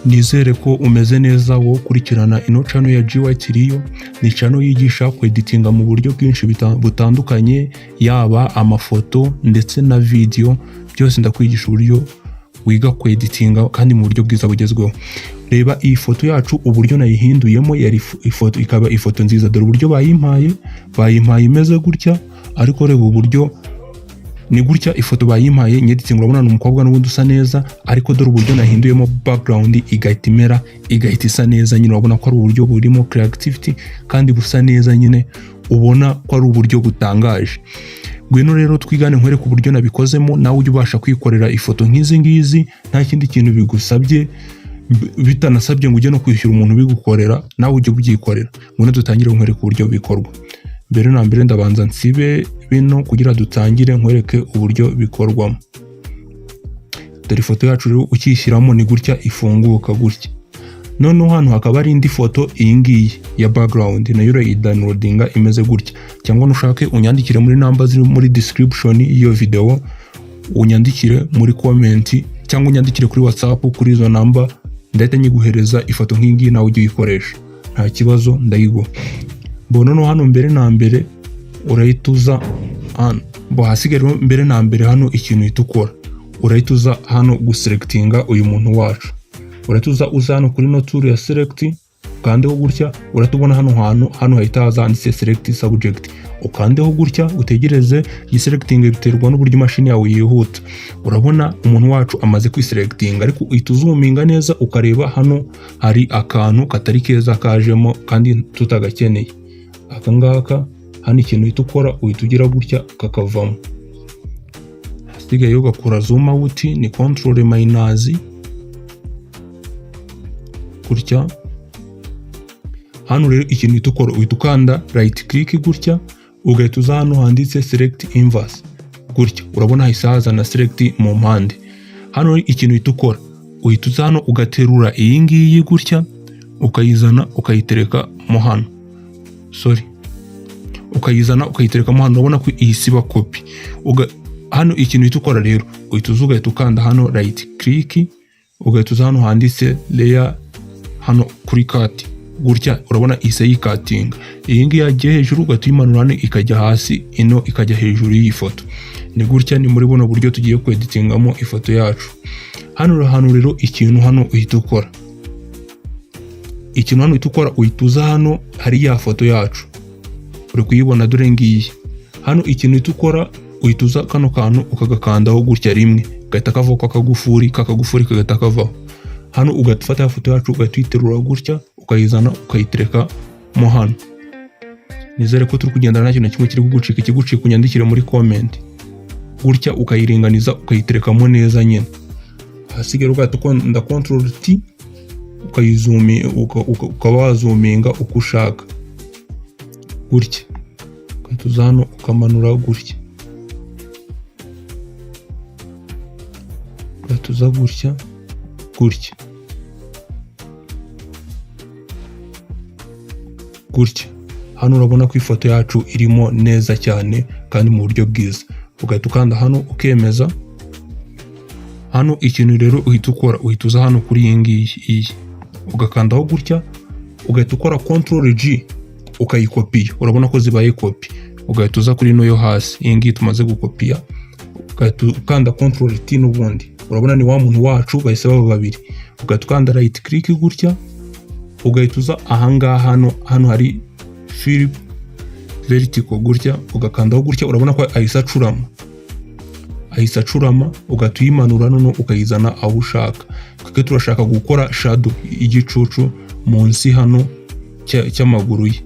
Nizere ko umeze neza wo kurikirana ino channel ya irakwiriye. Ni channel yigisha kweditinga mu buryo bwinshi butandukanye, yaba amafoto ndetse na video. Byose ndakwigisha uburyo wiga kweditinga kandi mu buryo bwiza bugezweho. Reba iyi foto yacu uburyo nayihinduyemo, yari ifoto ikaba ifoto nziza. Dore uburyo bayimpaye imeze gutya, ariko reba uburyo ni gutya ifoto bayimpaye nyeditinga. Urabona ni umukobwa n'ubundi usa neza, ariko dore uburyo nahinduyemo background igahita imera, igahita isa neza. Nyine urabona ko ari uburyo burimo creativity kandi busa neza, nyine ubona ko ari uburyo butangaje. Ngwino rero twigane nkwereke uburyo nabikozemo, nawe ujye ubasha kwikorera ifoto nk'izi ngizi nta kindi kintu bigusabye, bitanasabye ngo ujye no kwishyura umuntu bigukorera, nawe ujye ubyikorera. Ngwino dutangire nkwereke uburyo bikorwa. Mbere na mbere ndabanza nsibe bino kugira dutangire nkwereke uburyo bikorwamo. Dore ifoto yacu rero ukishyiramo ni gutya ifunguka gutya. Noneho hano hakaba ari indi foto iyi ngiyi ya background, nayo urayidownloadinga imeze gutya, cyangwa nushake unyandikire muri number ziri muri description y'iyo video, unyandikire muri comment cyangwa unyandikire kuri WhatsApp kuri izo number, ndahita nyiguhereza ifoto nk'ingi nawe ujye uyikoresha nta kibazo ndayiguha. Noneho hano mbere na mbere urayituza hano, hasigara mbere na mbere hano ikintu itukora, urayituza hano guselectinga uyu muntu wacu. Uratuza uza hano kuri no tool ya select, ukandeho gutya, uratubona hano hahita haza handitse select subject. Ukandeho gutya utegereze yiselecting, biterwa n'uburyo imashini yawe yihuta. Urabona umuntu wacu amaze kwiselectinga, ariko uhita neza ukareba hano hari akantu katari keza kajemo kandi tutagakeneye. Aka ngaka hano ikintu uhita ukora, uhita ugira gutya kakavamo. Hasigaye ugakora zoom out, ni control minus gutya. Hano rero ikintu uhita ukora, uhita ukanda right click gutya, ugahita uza hano handitse select inverse gutya. Urabona hahise hazana select mu mpande. Hano rero ikintu uhita ukora, uhita uza hano ugaterura iyi ngiyi gutya, ukayizana ukayitereka mo hano, ukayizana ukayitereka mo hano. Urabona ko iyi siba copy. Hano ikintu uhita ukora rero, uhita uza ugahita ukanda hano right click, ugahita uza hano handitse layer hano kuri cut gutya. Urabona isa yikatinga, iyi ngiyi yagiye hejuru ugahita uyimanura ikajya hasi, ino ikajya hejuru y'iyi foto. Ni gutya, ni muri buno buryo tugiye kweditingamo ifoto yacu. Hano rero ikintu hano uhita ukora, uhita uza hano hari ya foto yacu uri kuyibona, dore ngiyi. Hano ikintu uhita ukora, uhita uza kano kantu ukagakandaho gutya rimwe, ugahita kavaho kakagufuri kagahita kavaho. Hano ugafata ya foto yacu ugatwiterura gutya, ukayizana ukayitereka mo hano. Nizere ko turi kugendana nta kintu kimwe kiri kugucika. Ikigucika unyandikire muri comment gutya, ukayiringaniza ukayiterekamo neza nyine. Hasigaye ugahita ukanda control T, ukaba wazuminga uko ushaka gutya. Ugahita uza hano ukamanura gutya, ugahita uza gutya. Hano urabona ko ifoto yacu irimo neza cyane kandi mu buryo bwiza. Ugahita ukanda hano ukemeza. Hano ikintu rero uhita ukora, uhita uza hano kuri iyi ngiyi, ugakandaho gutya, ugahita ukora control G ukayikopiya. Urabona ko zibaye copy. Ugahita uza kuri no yo hasi, iyi ngiyi tumaze gukopiya, ugahita ukanda control T n'ubundi. Urabona ni wa muntu wacu bahise baba babiri. Ugahita ukanda right click gutya, ugahita uza ahangaha hano hari flip vertical gutya, ugakandaho gutya. Urabona ko ahise acurama, ugahita uyimanura noneho ukayizana aho ushaka. Kuko turashaka gukora shadow igicucu munsi hano cy'amaguru ye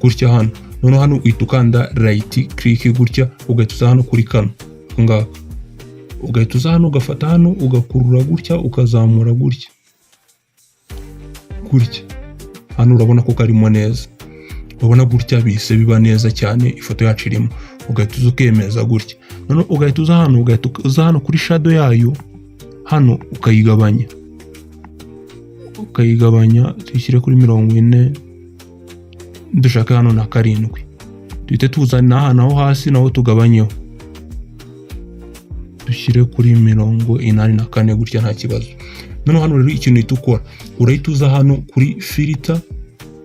gutya hano. Noneho hano uhita ukanda right click gutya, ugahita uza hano kuri kano ngaka, ugahita uza hano ugafata hano ugakurura gutya, ukazamura gutya. Hano urabona ko karimo neza, urabona gutya bise biba neza cyane, ifoto yacu irimo. Ugahita uza ukemeza gutya. Noneho ugahita uza hano kuri shadow yayo hano ukayigabanya, tuyishyire kuri 40, dushaka hano na 7. Duhite tuzana hano hasi naho tugabanyeho, dushyire kuri 84 gutya nta kibazo. Noneho hano rero ikintu uhita ukora, urahita uza hano kuri filter,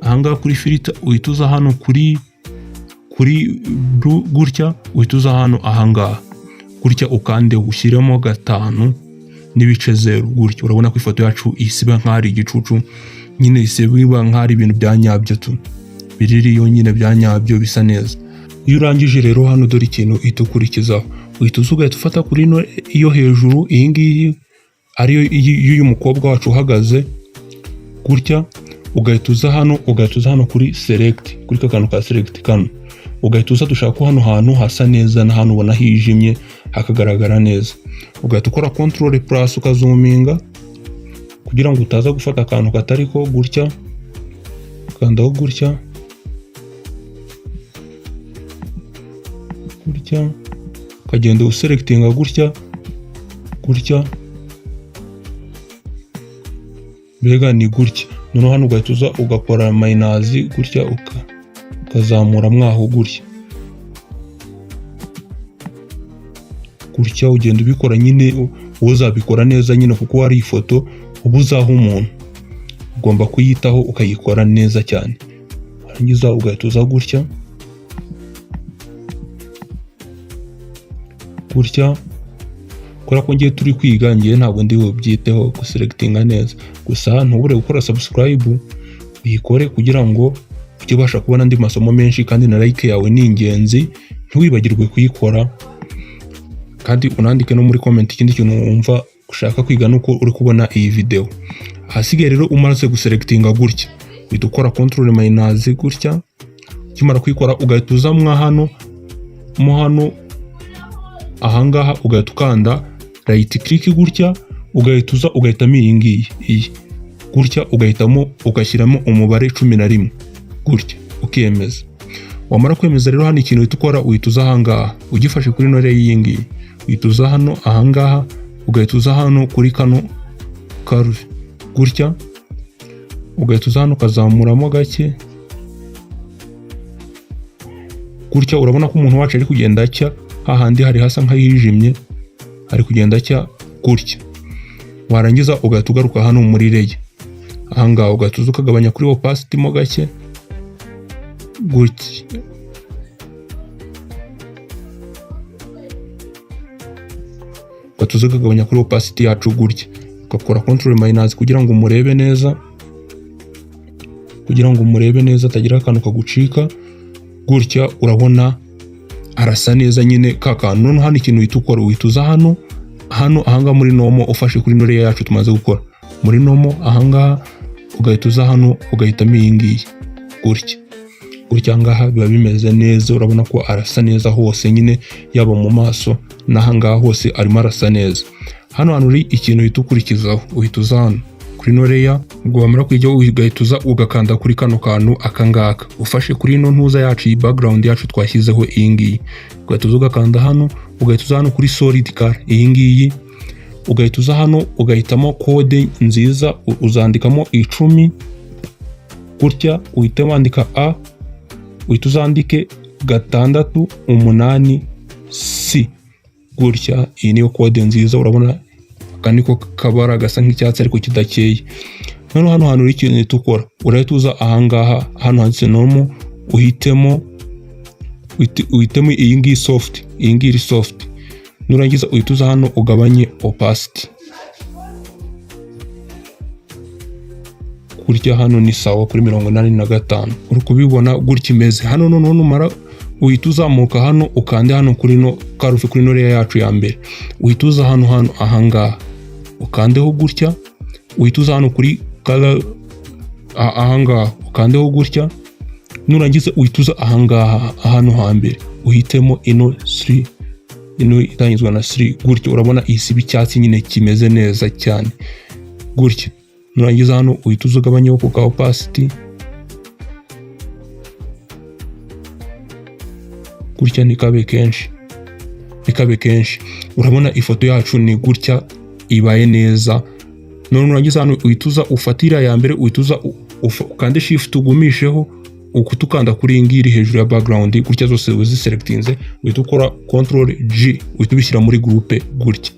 ahangaha kuri filter uhita uza hano kuri gutya, uhita uza hano ahangaha gutya ukande ushyiremo 5.0 gutya. Urabona ko ifoto yacu isiba nk'ari igicucu nyine, isiba nk'ari ibintu bya nyabyo tu biririyo nyine bya nyabyo bisa neza. Iyo urangije rero hano dore ikintu uhita ukurikizaho, uhita ugahita ufata kuri ino iyo hejuru, iyi ngiyi ariyo y'uyu mukobwa wacu uhagaze gutya, ugahita uza hano kuri select, kuri kantu ka select kano, ugahita uza dushaka ko hano hantu hasa neza na hano ubona hijimye hakagaragara neza. Ugahita ukora control plus ukazoominga kugira ngo utaza gufata akantu katari ko gutya, ukandaho gutya ukagenda uselectinga gutya mbega ni gutya. Noneho hano ugahita uza ugakora minus gutya ukazamura mwaho gutya ugenda ubikora nyine, uzabikora neza nyine kuko ari ifoto uba uzaho umuntu, ugomba kuyitaho ukayikora neza cyane. Warangiza ugahita uza gutya kubera ko ngiye turi kwiga, ngiye ntabwo ndi bubyiteho guselectinga neza. Gusa ntubure gukora subscribe uyikore kugira ngo ujye ubasha kubona andi masomo menshi, kandi na like yawe ni ingenzi, ntiwibagirwe kuyikora. Kandi unandike no muri comment ikindi kintu wumva ushaka kwiga nuko uri kubona iyi video. Hasigaye rero umaze guselectinga gutya, uhita ukora control minus gutya, kimara kuyikora ugahita uza hano ahangaha ugahita ukanda right click gutya, ugahita uza ugahitamo iyi ngiyi gutya, ugahitamo ugashyiramo umubare 11 gutya ukemeza. Wamara kwemeza rero hano ikintu uhita ukora, uhita uza ahangaha ugifashe kuri nore iyi ngiyi, uhita uza hano ahangaha, ugahita uza hano kuri kano curve gutya, ugahita uza hano ukazamuramo gake gutya. Urabona ko umuntu wacu ari kugenda acya, hahandi hari hasa nk'ahijimye ari kugenda acya gutya. Warangiza ugahita ugaruka hano muri layer, ahangaha ugahita uza ukagabanya kuri opacity mo gake gutya, ugahita ukagabanya kuri opacity yacu gutya, ugakora control minus kugira ngo murebe neza atagira akantu kagucika gutya. Urabona arasa neza nyine kakantu. None hano ikintu uhita ukora, uhita uza hano ahangaha muri nomo, ufashe kuri nore yacu tumaze gukora muri nomo ahangaha, ugahita uza hano ugahitamo iyi ngiyi gutya ahangaha biba bimeze neza. Urabona ko arasa neza hose nyine, yaba mu maso n'ahangaha hose arimo arasa neza. Hano uri ikintu uhita ukurikizaho, uhita uza hano kuri nore ya, ubwo wamara kujyaho ugahita uza ugakanda kuri kano kantu akangaka, ufashe kuri ino ntuza yacu, iyi background yacu twashyizeho iyi ngiyi, ugahita uza ugakanda hano, ugahita uza hano kuri solid color iyi ngiyi, ugahita uza hano ugahitamo code nziza, uzandikamo 10 gutya, uhita wandika a, uhita uzandike 688C gutya. Iyi niyo code nziza, urabona kaniko kabara gasa nk'icyatsi ariko kidakeye. Hano hantu uri ikintu tukora, urahita uza ahangaha hano handitse normal, uhitemo iyi ngiyi soft, iyi ngiyi soft. Nurangiza uhita uza hano ugabanye opacity gutya, hano ni sawa kuri 85. uri kubibona gutya imeze hano. None numara uhita uzamuka hano ukande hano kuri no karufe kuri nore yacu ya mbere, uhita uza hano ahangaha ukandeho gutya, uhita uza hano kuri color ahangaha ukandeho gutya. Nurangiza uhita uza ahangaha hano hambere uhitemo ino 3, ino itangizwa na 3 gutya. Urabona isiba icyatsi nyine kimeze neza cyane gutya. Nurangiza hano uhita uza ugabanyaho ku opacity gutya, nikabe kenshi. Urabona ifoto yacu ni gutya ibaye neza. None nurangiza hano uhita uza ufatira ya mbere, uhita uza ukande shift ugumisheho ukutukanda kuri iyi ngiri hejuru ya background gutya zose uziselectinze uhita ukora Ctrl G uhita ubishyira muri groupe gutya.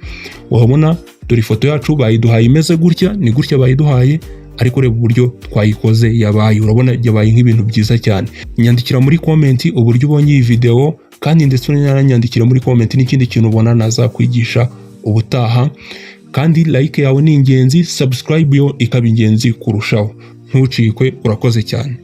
Wahabona dore ifoto yacu bayiduhaye imeze gutya, ni gutya bayiduhaye, ariko reba uburyo twayikoze yabaye, urabona yabaye nk'ibintu byiza cyane. Nyandikira muri comment uburyo ubonye iyi video, kandi ndetse unanyandikira muri comment n'ikindi kintu ubona nazakwigisha ubutaha. Kandi like yawe ni ingenzi, subscribe yo ikaba ingenzi kurushaho. Ntucikwe, urakoze cyane.